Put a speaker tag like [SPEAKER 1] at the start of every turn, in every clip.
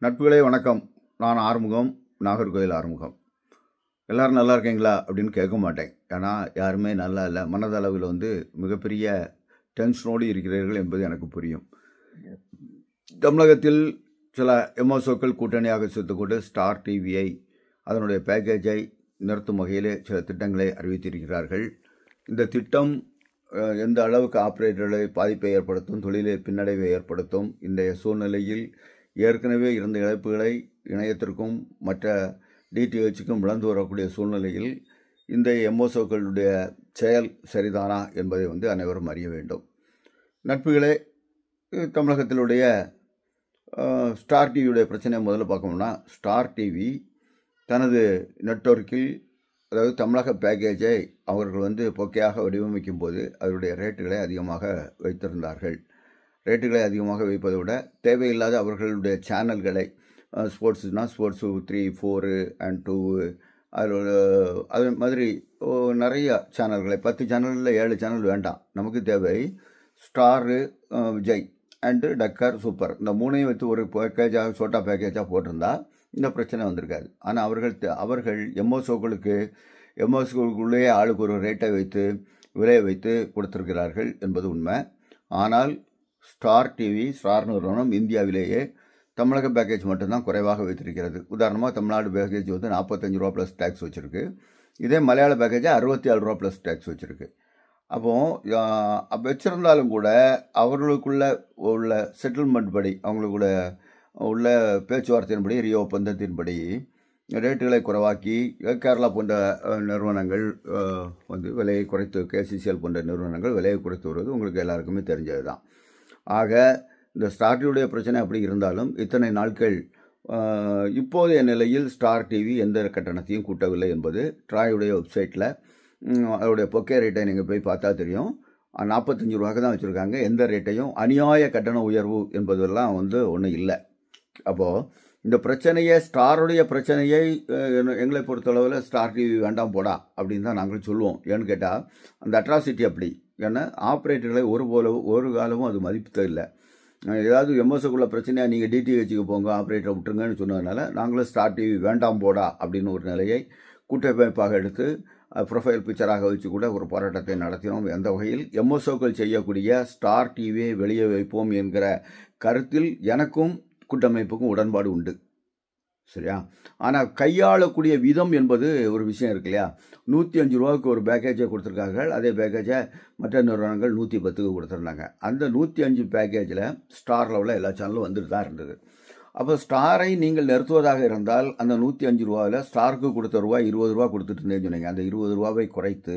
[SPEAKER 1] நட்புகளே வணக்கம். நான் ஆறுமுகம், நாகர்கோவில் ஆறுமுகம். எல்லாரும் நல்லா இருக்கீங்களா அப்படின்னு கேட்க மாட்டேன். ஏன்னா யாருமே நல்லா இல்லை. மனதளவில் மிகப்பெரிய டென்ஷனோடு இருக்கிறீர்கள் என்பது எனக்கு புரியும். தமிழகத்தில் சில எம்எஸ்ஓக்கள் கூட்டணியாக சேர்த்துக்கொண்டு ஸ்டார் டிவியை அதனுடைய பேக்கேஜை நிறுத்தும் வகையிலே சில திட்டங்களை அறிவித்திருக்கிறார்கள். இந்த திட்டம் எந்த அளவுக்கு ஆப்ரேட்டர்களை பாதிப்பை ஏற்படுத்தும், தொழிலை பின்னடைவை ஏற்படுத்தும், இன்றைய சூழ்நிலையில் ஏற்கனவே இருந்த இழப்புகளை இணையத்திற்கும் மற்ற டிடிஹெச்சுக்கும் இழந்து வரக்கூடிய சூழ்நிலையில் இந்த எம்ஓசோக்களுடைய செயல் சரிதானா என்பதை அனைவரும் அறிய வேண்டும். நட்புகளே, தமிழகத்திலுடைய ஸ்டார் டிவியுடைய பிரச்சனையை முதல்ல பார்க்கணும்னா, ஸ்டார் டிவி தனது நெட்வொர்க்கில், அதாவது தமிழக பேக்கேஜை அவர்கள் பொக்கையாக வடிவமைக்கும் போது அதனுடைய ரேட்டுகளை அதிகமாக வைத்திருந்தார்கள். ரேட்டுகளை அதிகமாக வைப்பதை விட தேவையில்லாத அவர்களுடைய சேனல்களை, ஸ்போர்ட்ஸ்னால் ஸ்போர்ட்ஸு 3, 4 and 2, அது மாதிரி நிறைய சேனல்களை 10 சேனலில் 7 சேனல் வேண்டாம். நமக்கு தேவை ஸ்டாரு, விஜய் அண்டு டக்கர், சூப்பர், இந்த மூணையும் வைத்து ஒரு பேக்கேஜாக சோட்டா பேக்கேஜாக போட்டிருந்தா இந்த பிரச்சனை வந்திருக்காது. ஆனால் அவர்கள் எம்ஓஸ்களுக்குள்ளேயே ஆளுக்கு ஒரு ரேட்டை வைத்து விலையை வைத்து கொடுத்திருக்கிறார்கள் என்பது உண்மை. ஆனால் ஸ்டார் டிவி, ஸ்டார் நிறுவனம் இந்தியாவிலேயே தமிழக பேக்கேஜ் மட்டும்தான் குறைவாக வைத்திருக்கிறது. உதாரணமாக தமிழ்நாடு பேக்கேஜ் 45 ரூபா ப்ளஸ் டேக்ஸ் வச்சுருக்கு. இதே மலையாள பேக்கேஜை 67 ரூபா ப்ளஸ் டேக்ஸ் வச்சுருக்கு. அப்போது வச்சுருந்தாலும் கூட அவர்களுக்குள்ள உள்ள செட்டில்மெண்ட் படி, அவங்களுக்குள்ள உள்ள பேச்சுவார்த்தையின்படி, ரியோ ஒப்பந்தத்தின்படி ரேட்டுகளை குறைவாக்கி கேரளா போன்ற நிறுவனங்கள் விலையை குறைத்து, கேசிசிஎல் போன்ற நிறுவனங்கள் விலையை குறைத்து வருவது உங்களுக்கு எல்லாருக்குமே தெரிஞ்சது தான். ஆக இந்த ஸ்டார் டிவியுடைய பிரச்சனை அப்படி இருந்தாலும் இத்தனை நாட்கள் இப்போதைய நிலையில் ஸ்டார் டிவி எந்த கட்டணத்தையும் கூட்டவில்லை என்பது ட்ராயுடைய வெப்சைட்டில் அதோடைய பொக்கே ரேட்டை நீங்கள் போய் பார்த்தா தெரியும். 45 ரூபாய்க்கு தான் வச்சுருக்காங்க. எந்த ரேட்டையும் அநியாய கட்டண உயர்வு என்பதெல்லாம் ஒன்றும் இல்லை. அப்போது இந்த பிரச்சனையை, ஸ்டாருடைய பிரச்சனையை எங்களை பொறுத்தளவில் ஸ்டார் டிவி வேண்டாம் போடா அப்படின்னு தான் நாங்கள் சொல்லுவோம். ஏன்னு கேட்டால் அந்த அட்ராசிட்டி அப்படி. ஏன்னா ஆப்ரேட்டர்களை ஒரு காலமும் அது மதிப்பது இல்லை. ஏதாவது எம்எஸ்ஓக்குள்ள பிரச்சனையாக நீங்கள் டிடிஹெச்சுக்கு போங்க, ஆப்ரேட்டரை விட்டுருங்கன்னு சொன்னதுனால நாங்களும் ஸ்டார் டிவி வேண்டாம் போடா அப்படின்னு ஒரு நிலையை கூட்டமைப்பாக எடுத்து ப்ரொஃபைல் பிக்சராக வச்சு கூட ஒரு போராட்டத்தை நடத்தினோம். எந்த வகையில் எம்எஸ்ஓக்கள் செய்யக்கூடிய ஸ்டார் டிவியை வெளியே வைப்போம் என்கிற கருத்தில் எனக்கும் கூட்டமைப்புக்கும் உடன்பாடு உண்டு. சரியா? ஆனால் கையாளக்கூடிய விதம் என்பது ஒரு விஷயம் இருக்கு இல்லையா? 105 ரூபாய்க்கு ஒரு பேக்கேஜை கொடுத்துருக்கார்கள். அதே பேக்கேஜை மற்ற நிறுவனங்கள் 110க்கு கொடுத்துருந்தாங்க. அந்த 105 பேக்கேஜில் ஸ்டார் லெவலில் எல்லா சேனலும் வந்துட்டு தான் இருந்தது. அப்போ ஸ்டாரை நீங்கள் நிறுத்துவதாக இருந்தால் அந்த 105 ரூபாவில் ஸ்டாருக்கு கொடுத்த ரூபாய் 20 ரூபா கொடுத்துட்டு இருந்தேன்னு சொன்னீங்க. அந்த 20 ரூபாவை குறைத்து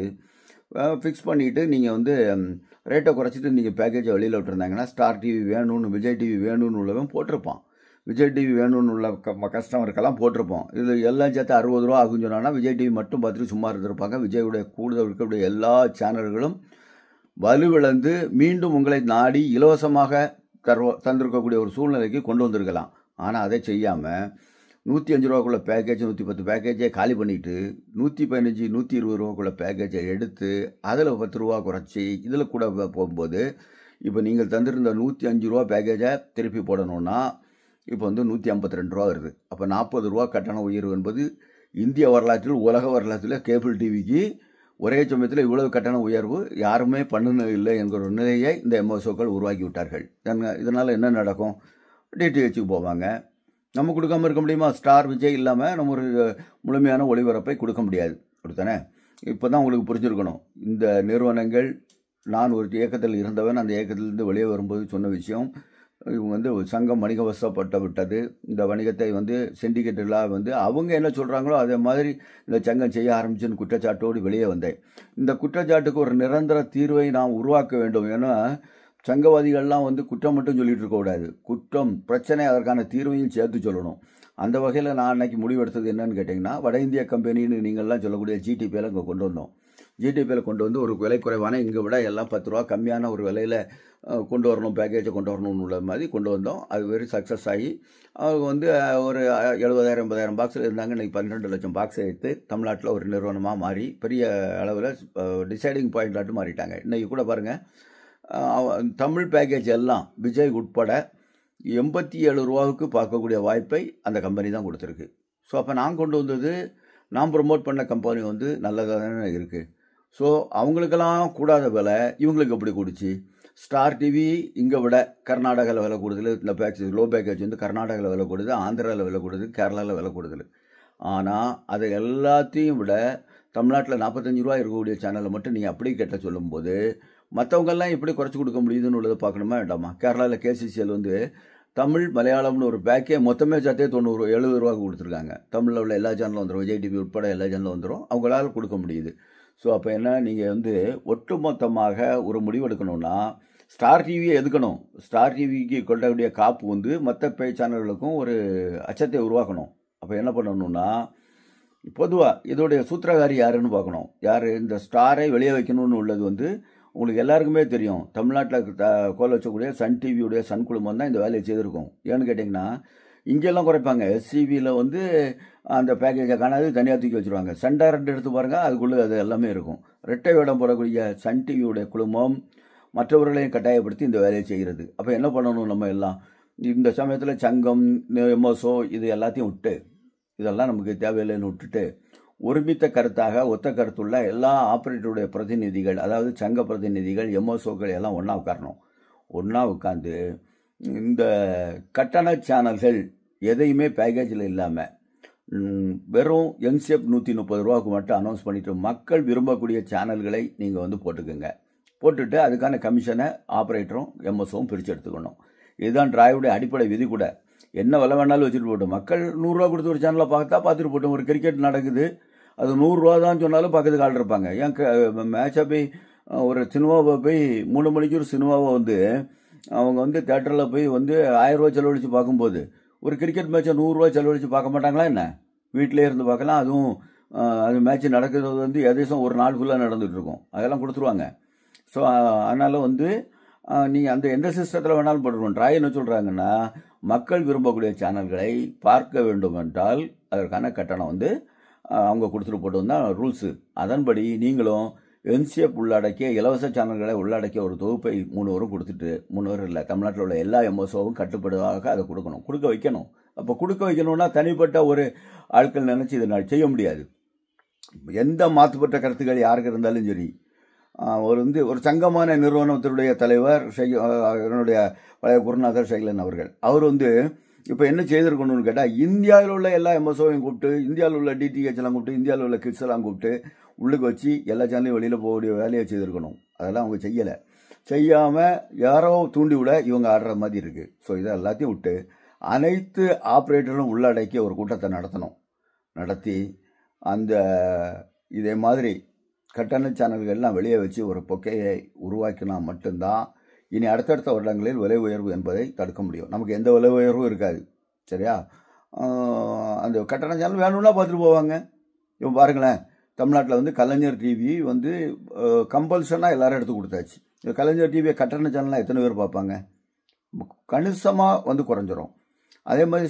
[SPEAKER 1] ஃபிக்ஸ் பண்ணிவிட்டு நீங்கள் ரேட்டை குறைச்சிட்டு நீங்கள் பேக்கேஜை வெளியில் விட்டுருந்தாங்கன்னா ஸ்டார் டிவி வேணும்னு, விஜய் டிவி வேணும்னு உள்ளவன் போட்டிருப்பான். விஜய் டிவி வேணும்னு உள்ள கஸ்டமருக்கெல்லாம் போட்டிருப்போம். இது எல்லாம் சேர்த்து 60 ரூபா ஆகுன்னு சொன்னாங்கன்னா விஜய் டிவி மட்டும் பார்த்துட்டு சும்மா இருந்திருப்பாங்க. விஜயுடைய கூடுதல் இருக்கக்கூடிய எல்லா சேனல்களும் வலுவிழந்து மீண்டும் உங்களை நாடி இலவசமாக தந்திருக்கக்கூடிய ஒரு சூழ்நிலைக்கு கொண்டு வந்திருக்கலாம். ஆனால் அதை செய்யாமல் 105 ரூபாக்குள்ள பேக்கேஜ், 110 பேக்கேஜை காலி பண்ணிவிட்டு 115, 120 ரூபாக்குள்ள பேக்கேஜை எடுத்து அதில் 10 ரூபா குறைச்சி இதில் கூட போகும்போது இப்போ நீங்கள் தந்திருந்த 105 ரூபா பேக்கேஜை திருப்பி போடணுன்னா இப்போ 152 ரூபா வருது. அப்போ 40 ரூபா கட்டண உயர்வு என்பது இந்திய வரலாற்றில், உலக வரலாற்றில் கேபிள் டிவிக்கு ஒரே சமயத்தில் இவ்வளவு கட்டண உயர்வு யாருமே பண்ணினது இல்லை என்கிற ஒரு நிலையை இந்த எம்எஸ்ஓக்கள் உருவாக்கி விட்டார்கள். இதனால் என்ன நடக்கும்? டிடிஹெச்சுக்கு போவாங்க. நம்ம கொடுக்காமல் இருக்க முடியுமா? ஸ்டார், விஜய் இல்லாமல் நம்ம ஒரு முழுமையான ஒளிபரப்பை கொடுக்க முடியாது. அப்படித்தானே? இப்போ தான் உங்களுக்கு புரிஞ்சிருக்கணும். இந்த நிறுவனங்கள், நான் ஒரு இயக்கத்தில் இருந்தவன், அந்த இயக்கத்திலிருந்து வெளியே வரும்போது சொன்ன விஷயம், இவங்க சங்கம் வணிகவசப்பட்டு விட்டது. இந்த வணிகத்தை சிண்டிகேட்டெல்லாம் அவங்க என்ன சொல்கிறாங்களோ அதே மாதிரி இந்த சங்கம் செய்ய ஆரம்பிச்சுன்னு குற்றச்சாட்டோடு வெளியே வந்தேன். இந்த குற்றச்சாட்டுக்கு ஒரு நிரந்தர தீர்வை நாம் உருவாக்க வேண்டும். ஏன்னா சங்கவாதிகள்லாம் குற்றம் மட்டும் சொல்லிட்டு இருக்கக்கூடாது. குற்றம், பிரச்சனை, அதற்கான தீர்வையும் சேர்த்து சொல்லணும். அந்த வகையில் நான் அன்னைக்கு முடிவெடுத்தது என்னன்னு கேட்டிங்கன்னா, வட இந்திய கம்பெனின்னு நீங்கள்லாம் சொல்லக்கூடிய ஜிடிபியில் இங்கே கொண்டு வந்தோம். ஜிடிபியில் கொண்டு வந்து ஒரு விலை குறைவான, இங்கே விட எல்லாம் 10 ரூபா கம்மியான ஒரு விலையில் கொண்டு வரணும், பேக்கேஜை கொண்டு வரணும்னு உள்ள மாதிரி கொண்டு வந்தோம். அது வெரி சக்ஸஸ் ஆகி அவங்க ஒரு 70,000 80,000 பாக்ஸில் இருந்தாங்க. இன்றைக்கி 12 லட்சம் பாக்ஸை எடுத்து தமிழ்நாட்டில் ஒரு நிறுவனமாக மாறி பெரிய அளவில் டிசைடிங் பாயிண்டாட்டு மாறிட்டாங்க. இன்றைக்கி கூட பாருங்கள், தமிழ் பேக்கேஜ் எல்லாம் விஜய் உட்பட ரூபாவுக்கு பார்க்கக்கூடிய வாய்ப்பை அந்த கம்பெனி தான் கொடுத்துருக்கு. ஸோ அப்போ நான் கொண்டு வந்தது, நான் ப்ரொமோட் பண்ண கம்பெனி வந்து நல்லதாக தானே இருக்குது. ஸோ அவங்களுக்கெல்லாம் கூடாத விலை இவங்களுக்கு எப்படி கூடுச்சு? ஸ்டார் டிவி இங்கே விட கர்நாடகாவில் விலை கூடுதல், இந்த பேக்கேஜ் லோ பேக்கேஜ் வந்து கர்நாடகாவில் விலை கூடுது, ஆந்திராவில் விலை கூடுது, கேரளாவில் விலை கூடுதல். ஆனால் அதை எல்லாத்தையும் விட தமிழ்நாட்டில் 45 ரூபா இருக்கக்கூடிய சேனலை மட்டும் நீங்கள் அப்படி கேட்ட சொல்லும்போது மற்றவங்கெல்லாம் எப்படி குறைச்சி கொடுக்க முடியுதுன்னு உள்ளதை பார்க்கணுமா வேண்டாமா? கேரளாவில் கேசிசிஎல் வந்து தமிழ் மலையாளம்னு ஒரு பேக்கே மொத்தமே சேர்த்தே 70 ரூபாய்க்கு கொடுத்துருக்காங்க. தமிழில் உள்ள எல்லா சேனலும் வந்துடும், விஜய் டிவி உட்பட எல்லா சேனலும் வந்துடும், அவங்களால கொடுக்க முடியுது. ஸோ அப்போ என்ன, நீங்கள் வந்து ஒட்டுமொத்தமாக ஒரு முடிவெடுக்கணும்னா ஸ்டார் டிவியை எதுக்கணும். ஸ்டார் டிவிக்கு கொள்ளக்கூடிய காப்பு வந்து மற்ற பே சேனல்களுக்கும் ஒரு அச்சத்தை உருவாக்கணும். அப்போ என்ன பண்ணணும்னா, பொதுவாக இதோடைய சூத்திரகாரி யாருன்னு பார்க்கணும். யார் இந்த ஸ்டாரை வெளியே வைக்கணும்னு உள்ளது வந்து உங்களுக்கு எல்லாருக்குமே தெரியும். தமிழ்நாட்டில் கோல வச்சக்கூடிய சன் டிவியுடைய சன் குழுமம் தான் இந்த வேலையை செய்திருக்கும். ஏன்னு கேட்டிங்கன்னா, இங்கெல்லாம் குறைப்பாங்க. எஸ்சிபியில் வந்து அந்த பேக்கேஜை காணாது தனியாக தூக்கி வச்சுருவாங்க. சன் டைரக்ட் எடுத்து பாருங்கள், அதுக்குள்ளே அது எல்லாமே இருக்கும். ரெட்டை வேடம் போடக்கூடிய சன் டிவியுடைய குழுமம் மற்றவர்களையும் கட்டாயப்படுத்தி இந்த வேலையை செய்கிறது. அப்போ என்ன பண்ணணும், நம்ம எல்லாம் இந்த சமயத்தில் சங்கம், எம்எஸ்ஓ இது எல்லாத்தையும் விட்டு, இதெல்லாம் நமக்கு தேவையில்லைன்னு விட்டுட்டு ஒருமித்த கருத்தாக ஒத்த கருத்துள்ள எல்லா ஆப்ரேட்டருடைய பிரதிநிதிகள், அதாவது சங்க பிரதிநிதிகள், எம்எஸ்ஓக்கள் எல்லாம் ஒன்றா உட்காரணும். ஒன்றா உட்காந்து இந்த கட்டண சேனல்கள் எதையுமே பேக்கேஜில் இல்லாமல் வெறும் என்சிஎஃப் 130 ரூபாவுக்கு மட்டும் அனௌன்ஸ் பண்ணிவிட்டு மக்கள் விரும்பக்கூடிய சேனல்களை நீங்கள் வந்து போட்டுக்குங்க. போட்டுட்டு அதுக்கான கமிஷனை ஆப்ரேட்டரும் எம்எஸ்ஓவும் பிரித்து எடுத்துக்கணும். இதுதான் டிராயோடைய அடிப்படை விதி கூட. என்ன விலை வேணாலும் வச்சுட்டு போட்டோம். மக்கள் 100 ரூபா கொடுத்து ஒரு சேனலை பார்த்துட்டு போட்டோம். ஒரு கிரிக்கெட் நடக்குது, அது 100 ரூபா தான் சொன்னாலும் பக்கத்துக்கு ஆள் இருப்பாங்க. ஏன் மேட்சை போய் ஒரு சினிமாவை போய் 3 மணிக்கு ஒரு சினிமாவை வந்து அவங்க வந்து தேட்டரில் போய் வந்து 1000 ரூபா செலவழித்து பார்க்கும்போது ஒரு கிரிக்கெட் மேட்சை 100 ரூபா செலவழித்து பார்க்க மாட்டாங்களா என்ன? வீட்டிலே இருந்து பார்க்கலாம். அதுவும் அது மேட்ச் நடக்கிறது வந்து எதேசம் ஒரு நாள் ஃபுல்லாக நடந்துகிட்டு இருக்கும். அதெல்லாம் கொடுத்துருவாங்க. ஸோ அதனால் வந்து நீங்கள் அந்த எந்த சிஸ்டத்தில் வேணாலும் போட்டுருவோம். ட்ராய் என்ன சொல்கிறாங்கன்னா, மக்கள் விரும்பக்கூடிய சேனல்களை பார்க்க வேண்டும் என்றால் அதற்கான கட்டணம் வந்து அவங்க கொடுத்துட்டு போட்டு தான் ரூல்ஸு. அதன்படி நீங்களும் என்சிஎஃப் உள்ளடக்கிய இலவச சேனல்களை உள்ளடக்கிய ஒரு தொகுப்பை 3 வரும் கொடுத்துட்டு, 3 வரும் இல்லை, தமிழ்நாட்டில் உள்ள எல்லா எம்எஸ்ஓவும் கட்டுப்படுவதாக அதை கொடுக்கணும், கொடுக்க வைக்கணும். அப்போ கொடுக்க வைக்கணும்னா தனிப்பட்ட ஒரு ஆட்கள் நினச்சி இதை செய்ய முடியாது. எந்த மாற்றுப்பட்ட கருத்துக்கள் யாருக்கு இருந்தாலும் சரி, ஒரு சங்கமான நிறுவனத்தினுடைய தலைவர் என்னுடைய பழைய குருநாதர் ஷைலன் அவர்கள், அவர் வந்து இப்போ என்ன செய்திருக்கணும்னு கேட்டால், இந்தியாவில் உள்ள எல்லா எம்எஸ்ஓவையும் கூப்பிட்டு, இந்தியாவில் உள்ள டிடிஹெச் எல்லாம் கூப்பிட்டு, இந்தியாவில் உள்ள கிட்ஸ் எல்லாம் கூப்பிட்டு உள்ளுக்கு வச்சு எல்லா சேனலையும் வெளியில் போகக்கூடிய வேலையை செய்திருக்கணும். அதெல்லாம் அவங்க செய்யலை. செய்யாமல் யாரோ தூண்டி விட இவங்க ஆடுற மாதிரி இருக்குது. ஸோ இதை எல்லாத்தையும் விட்டு அனைத்து ஆப்ரேட்டரும் உள்ளடக்கிய ஒரு கூட்டத்தை நடத்தி அந்த இதே மாதிரி கட்டண சேனல்கள்லாம் வெளியே வச்சு ஒரு பொக்கையை உருவாக்கினா மட்டும்தான் இனி அடுத்தடுத்த வருடங்களில் விலை உயர்வு என்பதை தடுக்க முடியும். நமக்கு எந்த விலை உயர்வும் இருக்காது. சரியா? அந்த கட்டண சேனல் வேணும்னா பார்த்துட்டு போவாங்க. இப்போ பாருங்களேன், தமிழ்நாட்டில் வந்து கலைஞர் டிவி வந்து கம்பல்சனாக எல்லாரும் எடுத்து கொடுத்தாச்சு. இந்த கலைஞர் டிவியை கட்டண சேனல்லாம் எத்தனை பேர் பார்ப்பாங்க? கணிசமாக வந்து குறைஞ்சிரும். அதே மாதிரி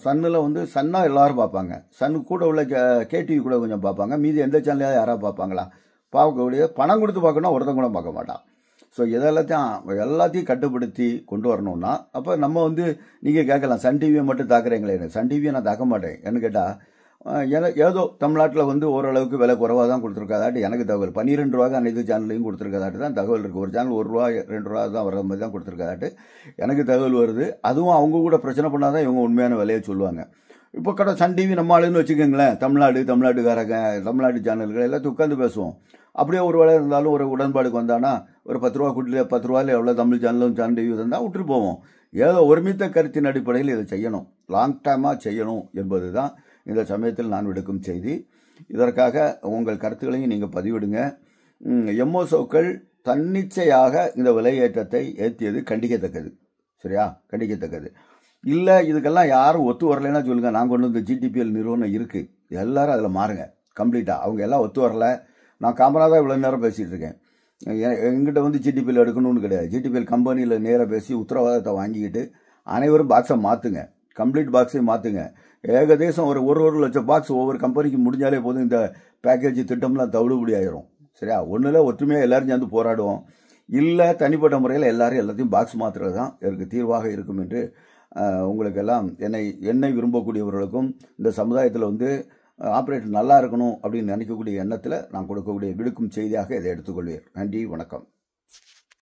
[SPEAKER 1] சன்னில் வந்து சன்னாக எல்லாரும் பார்ப்பாங்க. சன்னு கூட உள்ள கேடிவி கூட கொஞ்சம் பார்ப்பாங்க. மீதி எந்த சேனலையாவது யாராவது பார்ப்பாங்களா? பார்க்கக்கூடிய பணம் கொடுத்து பார்க்கணும், ஒருத்தன் கூட பார்க்க மாட்டான். ஸோ எல்லாத்தையும் கட்டுப்படுத்தி கொண்டு வரணும்னா, அப்போ நம்ம வந்து நீங்கள் கேட்கலாம், சன் டிவியை மட்டும் தாக்குறீங்களே. சன் டிவியை நான் தாக்க மாட்டேன். என்ன கேட்டால், ஏதோ தமிழ்நாட்டில் வந்து ஓரளவுக்கு விலை குறைவாக தான் கொடுத்துருக்காதாட்டு எனக்கு தகவல். 12 ரூபாய்க்கு அனைத்து சேனல்லையும் கொடுத்துருக்காதாட்டு தான் தகவல் இருக்குது. ஒரு சேனல் 1 ரூபா 2 ரூபா தான் வர மாதிரி தான் கொடுத்துருக்காதாட்டு எனக்கு தகவல் வருது. அதுவும் அவங்க கூட பிரச்சனை பண்ணால் தான் இவங்க உண்மையான விலையை சொல்லுவாங்க. இப்போ சன் டிவி நம்ம ஆளுன்னு வச்சுக்கோங்களேன், தமிழ்நாட்டுக்காரங்க, தமிழ்நாட்டு சேனல்கள் எல்லாத்தையும் உட்காந்து பேசுவோம். அப்படியே ஒரு வேலை இருந்தாலும் ஒரு உடன்பாடுக்கு வந்தானா ஒரு 10 ரூபா கூட்டில் 10 ரூபாயில் எவ்வளோ தமிழ் சேனலும் சன் டிவி இருந்தால் விட்டுட்டு போவோம். ஏதோ ஒருமித்த கருத்தின் அடிப்படையில் இதை செய்யணும், லாங் டைமாக செய்யணும் என்பது தான் இந்த சமயத்தில் நான் விடுக்கும் செய்தி. இதற்காக உங்கள் கருத்துக்களையும் நீங்கள் பதிவிடுங்க. எம்எஸ்ஓக்கள் தன்னிச்சையாக இந்த விலையேற்றத்தை ஏற்றியது கண்டிக்கத்தக்கது. சரியா? கண்டிக்கத்தக்கது. இல்லை இதுக்கெல்லாம் யாரும் ஒத்து வரலைன்னா சொல்லுங்கள். நான் கொண்டு வந்து ஜிடிபிஎல் நிறுவனம் இருக்குது, எல்லாரும் அதில் மாறுங்க கம்ப்ளீட்டாக. அவங்க எல்லாம் ஒத்து வரலை. நான் காமராஜாக இவ்வளோ நேரம் பேசிகிட்டு இருக்கேன். எங்கிட்ட வந்து ஜிடிபிஎல் எடுக்கணும்னு கிடையாது. ஜிடிபிஎல் கம்பெனியில் நேராக பேசி உத்தரவாதத்தை வாங்கிக்கிட்டு அனைவரும் பாக்ஸை மாற்றுங்க, கம்ப்ளீட் பாக்ஸையும் மாற்றுங்க. ஏகதேசம் ஒரு லட்சம் பாக்ஸ் ஒவ்வொரு கம்பெனிக்கு முடிஞ்சாலே போதும் இந்த பேக்கேஜ் திட்டம்லாம் தவிடுபடி ஆயிரும். சரியா? ஒன்றில் ஒற்றுமையாக எல்லாரும் சேர்ந்து போராடுவோம். இல்லை தனிப்பட்ட முறையில் எல்லாரும் எல்லாத்தையும் பாக்ஸ் மாற்றுறது தான் இதற்கு தீர்வாக இருக்கும் என்று உங்களுக்கெல்லாம் என்னை விரும்பக்கூடியவர்களுக்கும் இந்த சமுதாயத்தில் வந்து ஆப்ரேட்டர் நல்லா இருக்கணும் அப்படின்னு நினைக்கக்கூடிய எண்ணத்தில் நான் கொடுக்கக்கூடிய விடுக்கும் செய்தியாக இதை எடுத்துக்கொள்வீர். நன்றி, வணக்கம்.